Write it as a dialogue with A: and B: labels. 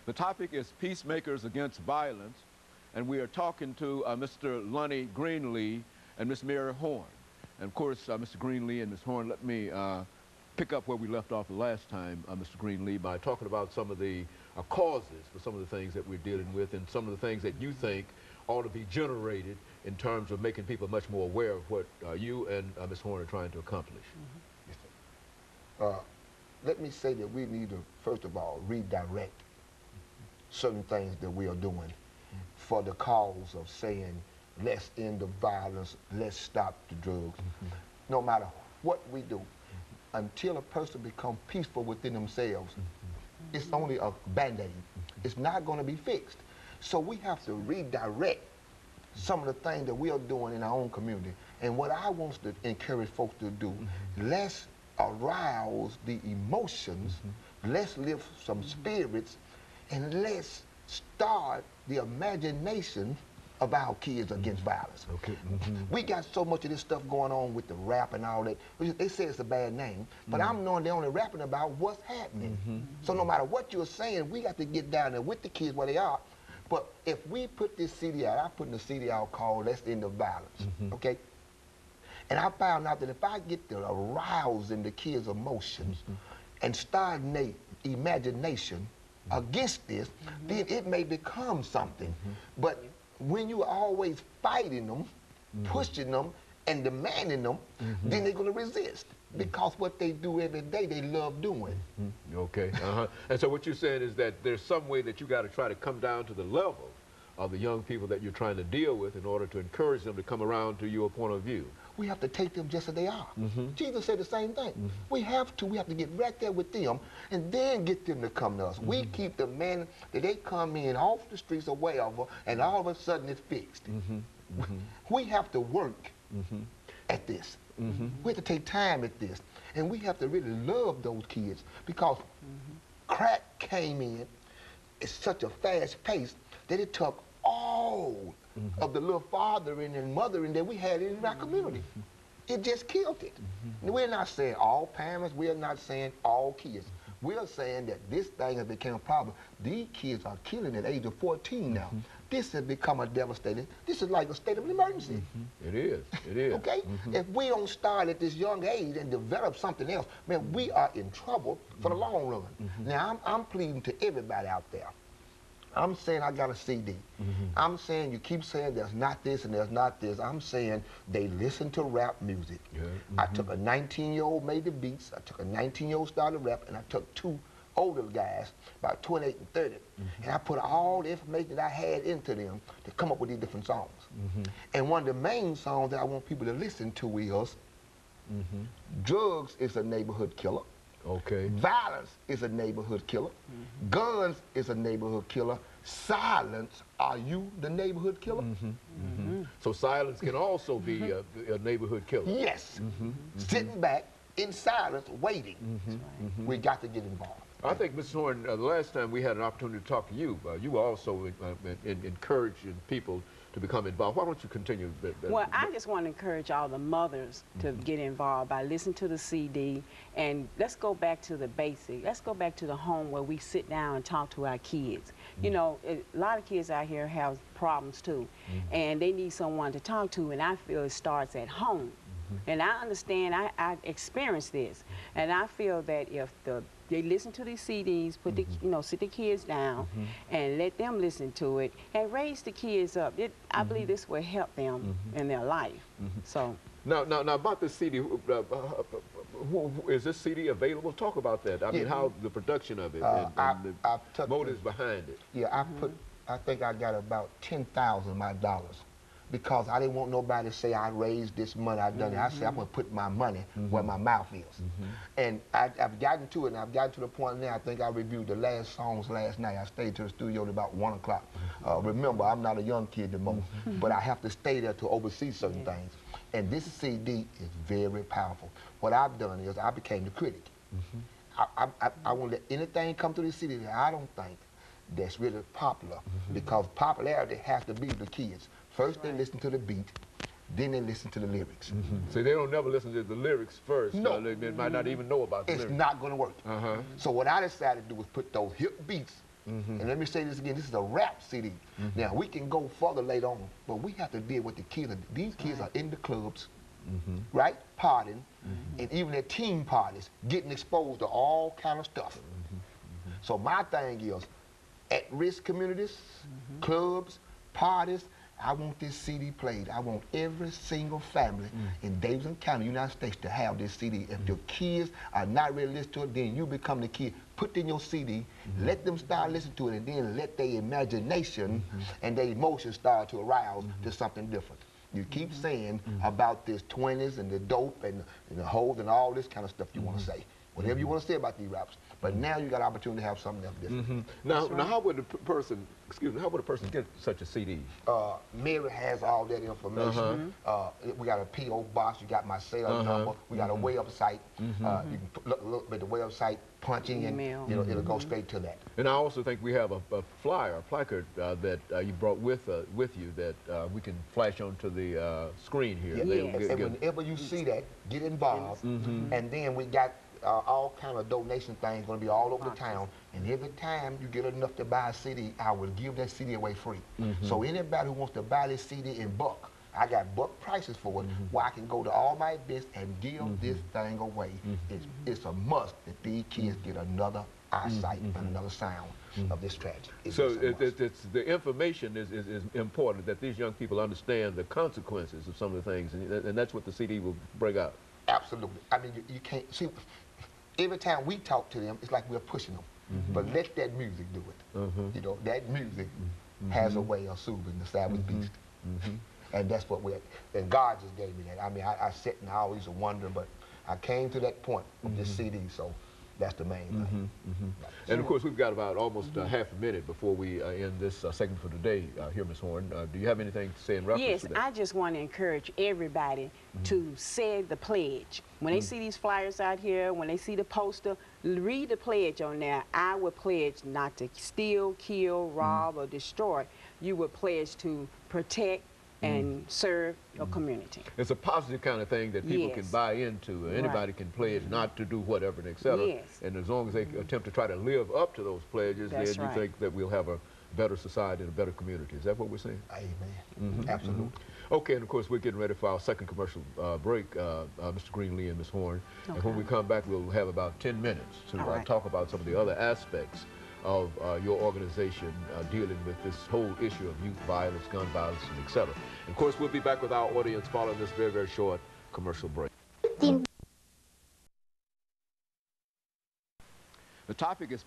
A: The topic is Peacemakers Against Violence, and we are talking to Mr. LGreenlee and Miss MHorn. And of course, Mr. Greenlee and Miss Horn, let me pick up where we left off the last time, Mr. Greenlee, by talking about some of the causes for some of the things that we're dealing with and some of the things that you think ought to be generated in terms of making people much more aware of what you and Miss Horn are trying to accomplish.
B: Yes, sir. Let me say that we need to, first of all, redirect certain things that we are doing for the cause of saying, let's end the violence, let's stop the drugs. No matter what we do, until a person becomes peaceful within themselves, it's only a Band-Aid. It's not going to be fixed. So we have to redirect some of the things that we are doing in our own community. And what I want to encourage folks to do, let's arouse the emotions, let's lift some spirits, and let's start the imagination of our kids against violence.
A: Okay.
B: We got so much of this stuff going on with the rap and all that. They say it's a bad name, but I'm knowing they're only rapping about what's happening. So no matter what you're saying, we got to get down there with the kids where they are. But if we put this CD out, I'm putting a CD out called Let's End the Violence, okay? And I found out that if I get to arousing the kids' emotions and starting their imagination against this, then it may become something. But when you are always fighting them, pushing them, and demanding them, then they're going to resist. Because what they do every day, they love doing.
A: Okay. And so what you're saying is that there's some way that you got to try to come down to the level of the young people that you're trying to deal with in order to encourage them to come around to your point of view.
B: We have to take them just as they are. Jesus said the same thing. We have to get right there with them and then get them to come to us. We keep the men that they come in off the streets or wherever, and all of a sudden it's fixed. We have to work at this. We have to take time at this. And we have to really love those kids because crack came in at such a fast pace that it took all of the little fathering and mothering that we had in our community. It just killed it. And we're not saying all parents, we're not saying all kids. We're saying that this thing has become a problem. These kids are killing at the age of 14 now. This has become a devastating, this is like a state of an emergency.
A: It is, it is.
B: Okay? If we don't start at this young age and develop something else, man, we are in trouble for the long run. Now, I'm pleading to everybody out there. I'm saying I got a CD. I'm saying you keep saying there's not this and there's not this. I'm saying they listen to rap music. I took a 19-year-old made the beats. I took a 19-year-old started rap, and I took two older guys, about 28 and 30, and I put all the information that I had into them to come up with these different songs. And one of the main songs that I want people to listen to is drugs is a neighborhood killer.
A: Okay.
B: Violence is a neighborhood killer. Guns is a neighborhood killer. Silence, are you the neighborhood killer?
A: So silence can also be a neighborhood killer.
B: Yes. Sitting back in silence, waiting. We got to get involved.
A: I think, Ms. Horn, the last time we had an opportunity to talk to you, you were also encouraging people to become involved. Why don't you continue?
C: Well, I just want to encourage all the mothers to get involved by listening to the CD, and let's go back to the basic. Let's go back to the home where we sit down and talk to our kids. You know, a lot of kids out here have problems too, and they need someone to talk to, and I feel it starts at home. And I understand, I experienced this, and I feel that if they listen to these CDs, put the, sit the kids down and let them listen to it and raise the kids up. I believe this will help them in their life. So
A: now about this CD, is this CD available? Talk about that. I mean, how the production of it and the motives behind it.
B: Yeah, I think I got about 10,000 of my dollars, because I didn't want nobody to say I raised this money, I done it. I said I'm gonna put my money where my mouth is. And I've gotten to it, and I've gotten to the point now, I think I reviewed the last songs last night. I stayed to the studio at about 1 o'clock. Remember, I'm not a young kid anymore, but I have to stay there to oversee certain things. And this CD is very powerful. What I've done is I became the critic. I won't let anything come through this CD that I don't think that's really popular, because popularity has to be the kids. First they listen to the beat, then they listen to the lyrics.
A: So they don't never listen to the lyrics first.
B: No.
A: They might not even know about the lyrics.
B: It's not going to work. So what I decided to do was put those hip beats And let me say this again, this is a rap CD. Now, we can go further later on, but we have to deal with the kids. These kids are in the clubs, right, partying, and even at teen parties, getting exposed to all kind of stuff. So my thing is, at-risk communities, clubs, parties, I want this CD played. I want every single family in Davidson County, United States, to have this CD. If your kids are not ready to listen to it, then you become the kid. Put in your CD, let them start listening to it, and then let their imagination and their emotions start to arouse to something different. You keep saying about this 20s and the dope and the hoes and all this kind of stuff you want to say. Whatever you want to say about these rappers. But now you got an opportunity to have something else different.
A: Now, how would a person, excuse me, how would a person get such a CD?
B: Mary has all that information. We got a P.O. box, you got my cell number, we got a website. You can look at the website, punch in, it'll go straight to that.
A: And I also think we have a flyer, a placard that you brought with you that we can flash onto the screen here.
B: Yeah. And whenever you see that, get involved. And then we got all kind of donation things going to be all over the town, and every time you get enough to buy a CD, I will give that CD away free. So anybody who wants to buy this CD in bulk, I got bulk prices for it, where I can go to all my events and give this thing away. It's a must that these kids get another eyesight and another sound of this tragedy.
A: So it's the information is important, that these young people understand the consequences of some of the things, and that's what the CD will bring out.
B: Absolutely. I mean, you can't see. Every time we talk to them, it's like we're pushing them. But let that music do it. You know, that music has a way of soothing the savage beast. And that's what and God just gave me that. I mean, I sit and I always wonder, but I came to that point of this CD, so that's the main thing.
A: And of course, we've got about almost half a minute before we end this segment for today here, Ms. Horn. Do you have anything to say in reference to that?
C: Yes, I just want to encourage everybody to say the pledge. When they see these flyers out here, when they see the poster, read the pledge on there. I would pledge not to steal, kill, rob, or destroy. You would pledge to protect and serve your community.
A: It's a positive kind of thing that people can buy into. Anybody can pledge not to do whatever, and et cetera. And as long as they attempt to try to live up to those pledges, then you think that we'll have a better society and a better community. Is that what we're saying?
B: Amen. Absolutely.
A: Okay, and of course, we're getting ready for our second commercial break, Mr. Greenlee and Ms. Horn. And when we come back, we'll have about 10 minutes to talk about some of the other aspects of your organization dealing with this whole issue of youth violence, gun violence, and et cetera. And of course, we'll be back with our audience following this very, very short commercial break. The topic is